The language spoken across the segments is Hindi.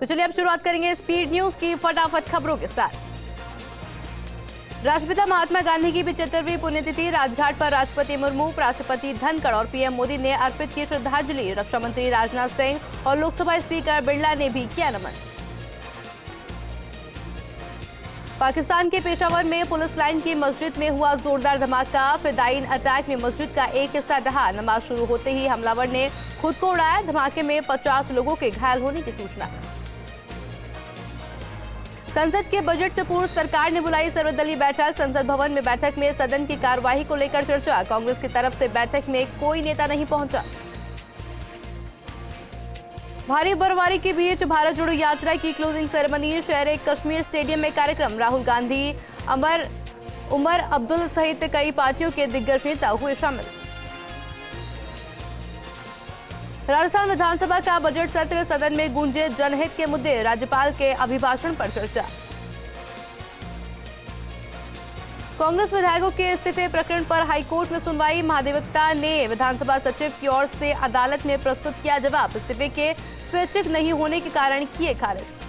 तो चलिए अब शुरुआत करेंगे स्पीड न्यूज की फटाफट खबरों के साथ। राष्ट्रपिता महात्मा गांधी की 75वीं पुण्यतिथि, राजघाट पर राष्ट्रपति मुर्मू, राष्ट्रपति धनखड़ और पीएम मोदी ने अर्पित की श्रद्धांजलि। रक्षा मंत्री राजनाथ सिंह और लोकसभा स्पीकर बिरला ने भी किया नमन। पाकिस्तान के पेशावर में पुलिस लाइन की मस्जिद में हुआ जोरदार धमाका। फिदायीन अटैक में मस्जिद का एक हिस्सा ढहा। नमाज शुरू होते ही हमलावर ने खुद को उड़ाया। धमाके में 50 लोगों के घायल होने की सूचना। संसद के बजट से पूर्व सरकार ने बुलाई सर्वदलीय बैठक। संसद भवन में बैठक में सदन की कार्यवाही को लेकर चर्चा। कांग्रेस की तरफ से बैठक में कोई नेता नहीं पहुंचा। भारी बर्फबारी के बीच भारत जोड़ो यात्रा की क्लोजिंग सेरेमनी। शहर कश्मीर स्टेडियम में कार्यक्रम। राहुल गांधी, उमर अब्दुल सहित कई पार्टियों के दिग्गज नेता हुए शामिल। राजस्थान विधानसभा का बजट सत्र, सदन में गूंजे जनहित के मुद्दे। राज्यपाल के अभिभाषण पर चर्चा। कांग्रेस विधायकों के इस्तीफे प्रकरण पर हाईकोर्ट में सुनवाई। महाधिवक्ता ने विधानसभा सचिव की ओर से अदालत में प्रस्तुत किया जवाब। इस्तीफे के स्वैच्छिक नहीं होने के कारण किए खारिज।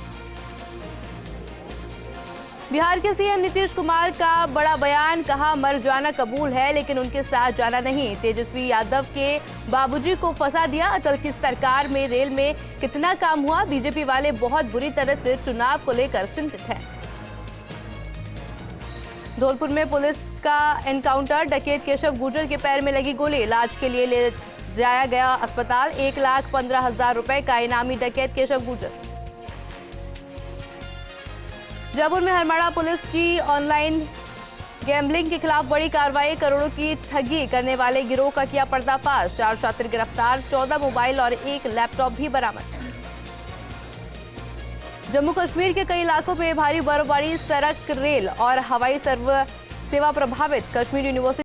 बिहार के सीएम नीतीश कुमार का बड़ा बयान, कहा मर जाना कबूल है लेकिन उनके साथ जाना नहीं। तेजस्वी यादव के बाबूजी को फंसा दिया। अटल की सरकार में रेल में कितना काम हुआ। बीजेपी वाले बहुत बुरी तरह से चुनाव को लेकर चिंतित हैं। धौलपुर में पुलिस का एनकाउंटर। डकैत केशव गुर्जर के पैर में लगी गोली। इलाज के लिए ले जाया गया अस्पताल। 1,15,000 रुपए का इनामी डकैत केशव गुर्जर। जयपुर में हरमाड़ा पुलिस की ऑनलाइन गैम्बलिंग के खिलाफ बड़ी कार्रवाई। करोड़ों की ठगी करने वाले गिरोह का किया पर्दाफाश। 4 छात्र गिरफ्तार। 14 मोबाइल और 1 लैपटॉप भी बरामद। जम्मू कश्मीर के कई इलाकों में भारी बर्फबारी। सड़क, रेल और हवाई सेवा प्रभावित। कश्मीर यूनिवर्सिटी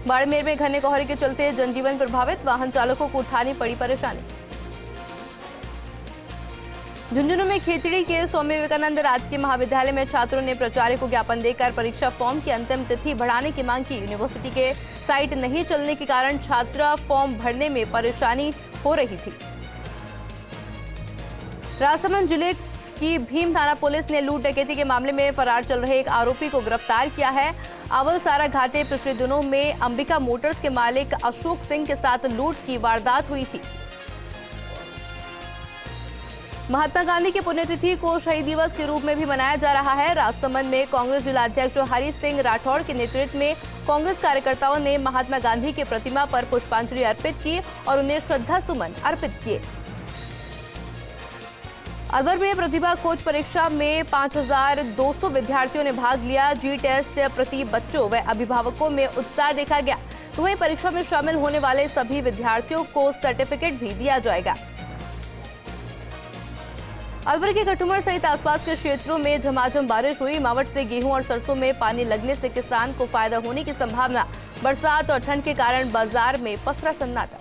बाड़मेर में घने कोहरे के चलते जनजीवन प्रभावित। वाहन चालकों को उठानी पड़ी परेशानी। झुंझुनू में खेतड़ी के स्वामी विवेकानंद राजकीय महाविद्यालय में छात्रों ने प्राचार्य को ज्ञापन देकर परीक्षा फॉर्म की अंतिम तिथि बढ़ाने की मांग की। यूनिवर्सिटी के साइट नहीं चलने के कारण छात्र फॉर्म भरने में परेशानी हो रही थी। राजसमंद जिले की भीम थाना पुलिस ने लूट डकैती के मामले में फरार चल रहे एक आरोपी को गिरफ्तार किया है। अवलसारा घाटे पिछले दिनों में अंबिका मोटर्स के मालिक अशोक सिंह के साथ लूट की वारदात हुई थी। महात्मा गांधी की पुण्यतिथि को शहीद दिवस के रूप में भी मनाया जा रहा है। राजसमंद में कांग्रेस जिलाध्यक्ष हरि सिंह राठौड़ के नेतृत्व में कांग्रेस कार्यकर्ताओं ने महात्मा गांधी की प्रतिमा पर पुष्पांजलि अर्पित की और उन्हें श्रद्धा सुमन अर्पित किए। अलवर में प्रतिभा खोज परीक्षा में 5,200 विद्यार्थियों ने भाग लिया। जी टेस्ट प्रति बच्चों व अभिभावकों में उत्साह देखा गया। तो वहीं परीक्षा में शामिल होने वाले सभी विद्यार्थियों को सर्टिफिकेट भी दिया जाएगा। अलवर के कटुमर सहित आसपास के क्षेत्रों में झमाझम बारिश हुई। मावट से गेहूं और सरसों में पानी लगने से किसान को फायदा होने की संभावना। बरसात और ठंड के कारण बाजार में पसरा सन्नाटा।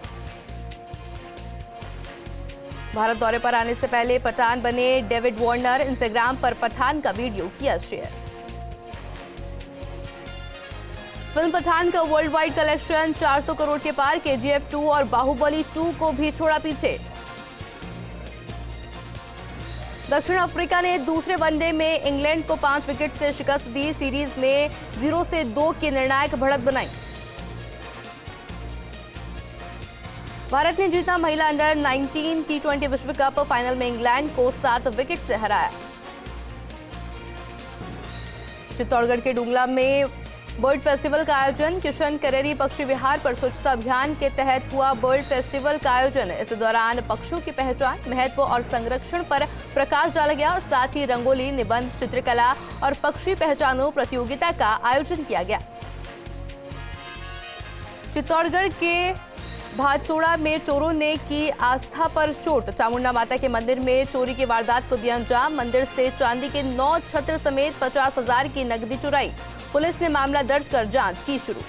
भारत दौरे पर आने से पहले पठान बने डेविड वार्नर। इंस्टाग्राम पर पठान का वीडियो किया शेयर। फिल्म पठान का वर्ल्ड वाइड कलेक्शन 400 करोड़ के पार। KGF 2 और बाहुबली 2 को भी छोड़ा पीछे। दक्षिण अफ्रीका ने दूसरे वनडे में इंग्लैंड को 5 विकेट से शिकस्त दी। सीरीज में 0-2 की निर्णायक बढ़त बनाई। भारत ने जीता महिला अंडर 19 T20 विश्व कप। फाइनल में इंग्लैंड को 7 विकेट से हराया। चित्तौड़गढ़ के डुंगला में बर्ड फेस्टिवल का आयोजन किशन करेरी पक्षी विहार पर स्वच्छता अभियान के तहत हुआ बर्ड फेस्टिवल का आयोजन। इस दौरान पक्षियों की पहचान, महत्व और संरक्षण पर प्रकाश डाला गया और साथ ही रंगोली, निबंध, चित्रकला और पक्षी पहचानो प्रतियोगिता का आयोजन किया गया। चित्तौड़गढ़ के भाटसोड़ा में चोरों ने की आस्था पर चोट। चामुंडा माता के मंदिर में चोरी की वारदात को दिया अंजाम। मंदिर से चांदी के 9 छत्र समेत 50,000 की नकदी चुराई। पुलिस ने मामला दर्ज कर जांच की शुरू।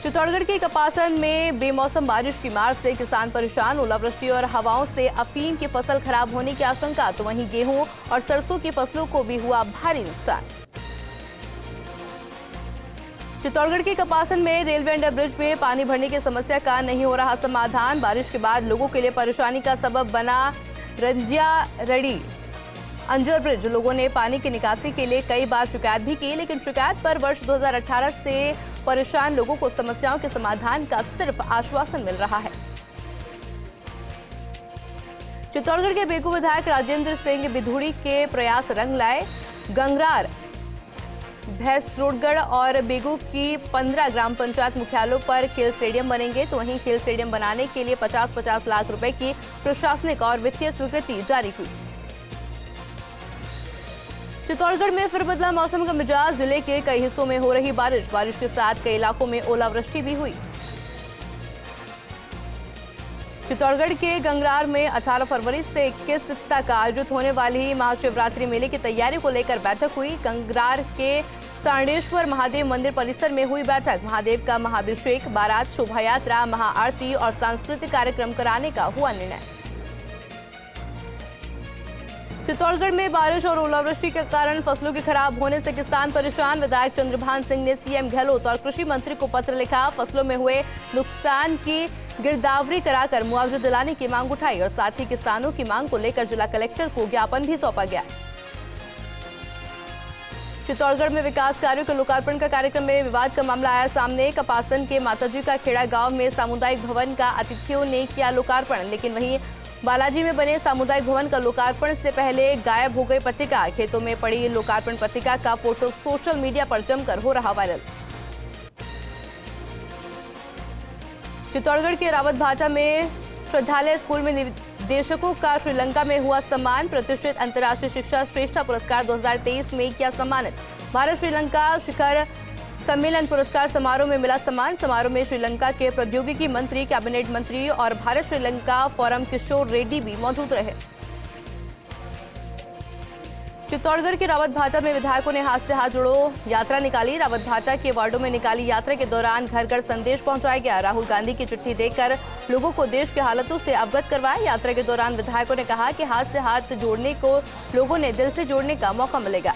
चित्तौड़गढ़ के कपासन में बेमौसम बारिश की मार से किसान परेशान। ओलावृष्टि और हवाओं से अफीम की फसल खराब होने की आशंका, तो वहीं गेहूं और सरसों की फसलों को भी हुआ भारी नुकसान। चित्तौड़गढ़ के कपासन में रेलवे अंडर ब्रिज में पानी भरने की समस्या का नहीं हो रहा समाधान। बारिश के बाद लोगों के लिए परेशानी का सबब बना रंजिया रड़ी अंजर ब्रिज। लोगों ने पानी की निकासी के लिए कई बार शिकायत भी की, लेकिन शिकायत पर वर्ष 2018 से परेशान लोगों को समस्याओं के समाधान का सिर्फ आश्वासन मिल रहा है। चित्तौड़गढ़ के बेगू विधायक राजेंद्र सिंह बिधूड़ी के प्रयास रंग लाए। गंगरार, भैंसरोडगढ़ और बेगू की 15 ग्राम पंचायत मुख्यालयों पर खेल स्टेडियम बनेंगे, तो वहीं खेल स्टेडियम बनाने के लिए 50-50 लाख रुपए की प्रशासनिक और वित्तीय स्वीकृति जारी हुई। चित्तौड़गढ़ में फिर बदला मौसम का मिजाज। जिले के कई हिस्सों में हो रही बारिश के साथ कई इलाकों में ओलावृष्टि भी हुई। चित्तौड़गढ़ के गंगरार में 18 फरवरी से 21 तक आयोजित होने वाली महाशिवरात्रि मेले की तैयारी को लेकर बैठक हुई। गंगरार के सांडेश्वर महादेव मंदिर परिसर में हुई बैठक। महादेव का महाअभिषेक, बारात, शोभा यात्रा, महाआरती और सांस्कृतिक कार्यक्रम कराने का हुआ निर्णय। चित्तौड़गढ़ में बारिश और ओलावृष्टि के कारण फसलों के खराब होने से किसान परेशान। विधायक चंद्रभान सिंह ने सीएम गहलोत और कृषि मंत्री को पत्र लिखा। फसलों में हुए नुकसान की गिरदावरी कराकर मुआवजा दिलाने की मांग उठाई और साथ ही किसानों की मांग को लेकर जिला कलेक्टर को ज्ञापन भी सौंपा गया। चित्तौड़गढ़ में विकास कार्यों के लोकार्पण का कार्यक्रम में विवाद का मामला आया सामने। कपासन के माताजी का खेड़ा गांव में सामुदायिक भवन का अतिथियों ने किया लोकार्पण, लेकिन वहीं बालाजी में बने सामुदायिक भवन का लोकार्पण से पहले गायब हो गई पट्टिका। खेतों में पड़ी लोकार्पण पट्टिका का फोटो सोशल मीडिया पर जमकर हो रहा वायरल। चित्तौड़गढ़ के रावत भाटा में श्रद्धालय स्कूल में निदेशकों का श्रीलंका में हुआ सम्मान। प्रतिष्ठित अंतर्राष्ट्रीय शिक्षा श्रेष्ठता पुरस्कार 2023 में किया सम्मानित। भारत श्रीलंका शिखर सम्मेलन पुरस्कार समारोह में मिला सम्मान। समारोह में श्रीलंका के प्रौद्योगिकी मंत्री, कैबिनेट मंत्री और भारत श्रीलंका फोरम किशोर रेड्डी भी मौजूद रहे। चित्तौड़गढ़ के रावत भाटा में विधायकों ने हाथ से हाथ जोड़ो यात्रा निकाली। रावत भाटा के वार्डों में निकाली यात्रा के दौरान घर घर संदेश पहुंचाया गया। राहुल गांधी की चिट्ठी देकर लोगों को देश की हालतों से अवगत करवाया। यात्रा के दौरान विधायकों ने कहा कि हाथ से हाथ जोड़ने को लोगों ने दिल से जोड़ने का मौका मिलेगा।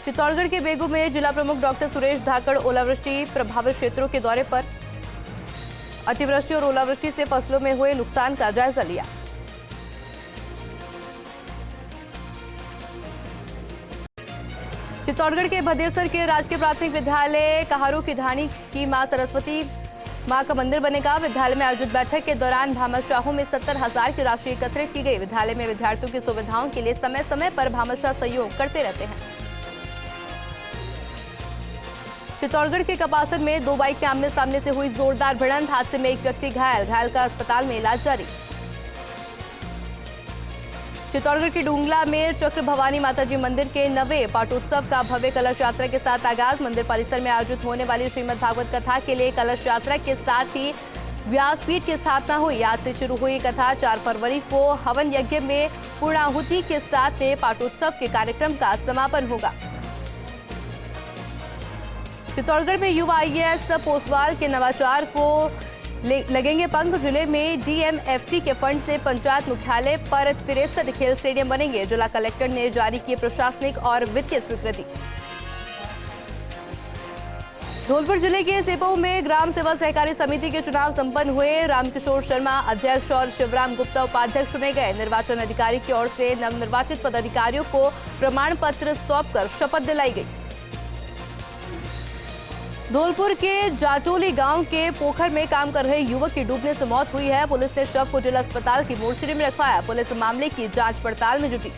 चित्तौड़गढ़ के बेगू में जिला प्रमुख डॉक्टर सुरेश धाकड़ ओलावृष्टि प्रभावित क्षेत्रों के दौरे पर अतिवृष्टि और ओलावृष्टि से फसलों में हुए नुकसान का जायजा लिया। चित्तौड़गढ़ के भदेसर के राजकीय प्राथमिक विद्यालय कहारू की ढाणी की मां सरस्वती मां का मंदिर बनेगा। विद्यालय में आयोजित बैठक के दौरान भामाशाहों में 70,000 की राशि एकत्रित की गई। विद्यालय में विद्यार्थियों की सुविधाओं के लिए समय समय पर भामाशाह सहयोग करते रहते हैं। चित्तौड़गढ़ के कपासन में 2 बाइक के आमने सामने से हुई जोरदार भिड़ंत। हादसे में एक व्यक्ति घायल का अस्पताल में इलाज जारी। चित्तौड़गढ़ के डूंगला में चक्र भवानी माताजी मंदिर के नवे पाटोत्सव का भव्य कलश यात्रा के साथ आगाज। मंदिर परिसर में आयोजित होने वाली श्रीमद् भागवत कथा के लिए कलश यात्रा के साथ ही व्यासपीठ की स्थापना हुई। आज से शुरू हुई कथा 4 फरवरी को हवन यज्ञ में पूर्णाहुति के साथ में पाटोत्सव के कार्यक्रम का समापन होगा। चित्तौड़गढ़ में युवा आईएएस पोसवाल के नवाचार को लगेंगे पंख। जिले में डीएमएफटी के फंड से पंचायत मुख्यालय पर 63 खेल स्टेडियम बनेंगे। जिला कलेक्टर ने जारी की प्रशासनिक और वित्तीय स्वीकृति। धौलपुर जिले के सेपऊ में ग्राम सेवा सहकारी समिति के चुनाव संपन्न हुए। रामकिशोर शर्मा अध्यक्ष और शिवराम गुप्ता उपाध्यक्ष चुने गए। निर्वाचन अधिकारी की ओर से नवनिर्वाचित पदाधिकारियों को प्रमाण पत्र सौंपकर शपथ दिलाई गई। धौलपुर के जाटोली गांव के पोखर में काम कर रहे युवक की डूबने से मौत हुई है। पुलिस ने शव को जिला अस्पताल की मोर्चरी में रखवाया। पुलिस मामले की जांच पड़ताल में जुटी।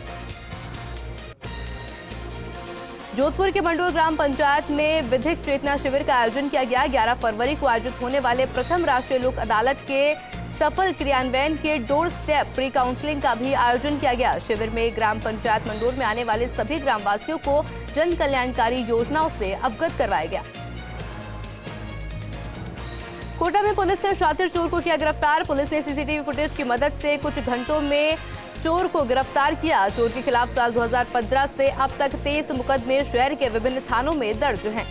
जोधपुर के मंडोर ग्राम पंचायत में विधिक चेतना शिविर का आयोजन किया गया। 11 फरवरी को आयोजित होने वाले प्रथम राष्ट्रीय लोक अदालत के सफल क्रियान्वयन के डोर स्टेप प्री काउंसलिंग का भी आयोजन किया गया। शिविर में ग्राम पंचायत मंडोर में आने वाले सभी ग्रामवासियों को जन कल्याणकारी योजनाओं से अवगत करवाया गया। कोटा में पुलिस ने शातिर चोर को किया गिरफ्तार। पुलिस ने सीसीटीवी फुटेज की मदद से कुछ घंटों में चोर को गिरफ्तार किया। चोर के खिलाफ साल 2015 से अब तक 23 मुकदमे शहर के विभिन्न थानों में दर्ज हैं।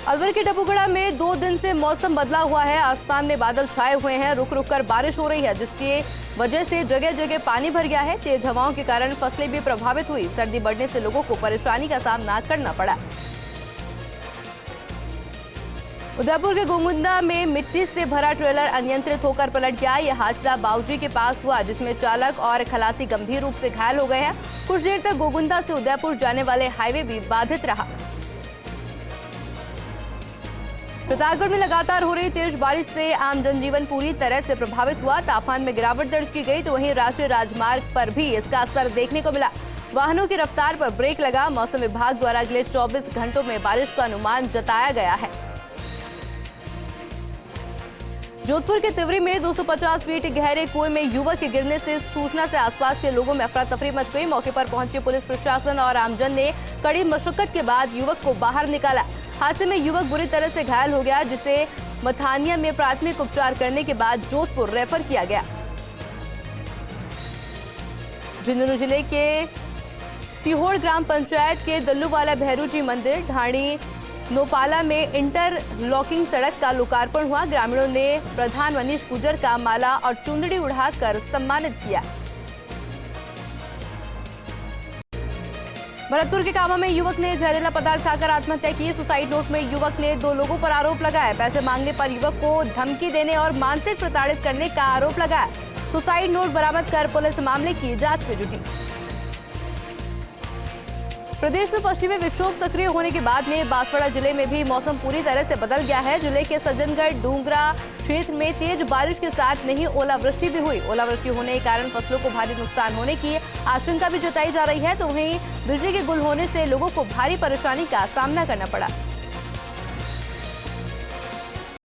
अलवर के टपुगड़ा में 2 दिन से मौसम बदला हुआ है। आसमान में बादल छाए हुए हैं, रुक रुक कर बारिश हो रही है, जिसकी वजह से जगह जगह पानी भर गया है। तेज हवाओं के कारण फसलें भी प्रभावित हुई। सर्दी बढ़ने से लोगों को परेशानी का सामना करना पड़ा। उदयपुर के गोमुंदा में मिट्टी से भरा ट्रेलर अनियंत्रित होकर पलट गया। यह हादसा बावजी के पास हुआ, जिसमें चालक और खलासी गंभीर रूप से घायल हो गए हैं। कुछ देर तक गोमुंदा से उदयपुर जाने वाले हाईवे भी बाधित रहा। प्रतापगढ़ में लगातार हो रही तेज बारिश से आम जनजीवन पूरी तरह से प्रभावित हुआ। तापमान में गिरावट दर्ज की गई, तो वहीं राष्ट्रीय राजमार्ग पर भी इसका असर देखने को मिला। वाहनों की रफ्तार पर ब्रेक लगा। मौसम विभाग द्वारा अगले 24 घंटों में बारिश का अनुमान जताया गया है। जोधपुर के तिवरी में 250 फीट गहरे कुएं में युवक के गिरने से सूचना से आसपास के लोगों में अफरा तफरी मच गई। मौके पर पहुंची पुलिस प्रशासन और आमजन ने कड़ी मशक्कत के बाद युवक को बाहर निकाला। हादसे में युवक बुरी तरह से घायल हो गया, जिसे मथानिया में प्राथमिक उपचार करने के बाद जोधपुर रेफर किया गया। झुंझुनू जिले के सीहोर ग्राम पंचायत के दल्लूवाला भैरू जी मंदिर ढाणी नोपाला में इंटरलॉकिंग सड़क का लोकार्पण हुआ। ग्रामीणों ने प्रधान मनीष गुर्जर का माला और चुंदड़ी उड़ाकर सम्मानित किया। भरतपुर के कामा में युवक ने जहरीला पदार्थ खाकर आत्महत्या की। सुसाइड नोट में युवक ने 2 लोगों पर आरोप लगाया। पैसे मांगने पर युवक को धमकी देने और मानसिक प्रताड़ित करने का आरोप लगाया। सुसाइड नोट बरामद कर पुलिस मामले की जांच में जुटी। प्रदेश में पश्चिमी विक्षोभ सक्रिय होने के बाद में बांसवाड़ा जिले में भी मौसम पूरी तरह से बदल गया है। जिले के सज्जनगढ़ डूंगरा क्षेत्र में तेज बारिश के साथ में ही ओलावृष्टि भी हुई। ओलावृष्टि होने के कारण फसलों को भारी नुकसान होने की आशंका भी जताई जा रही है, तो वहीं बिजली के गुल होने से लोगों को भारी परेशानी का सामना करना पड़ा।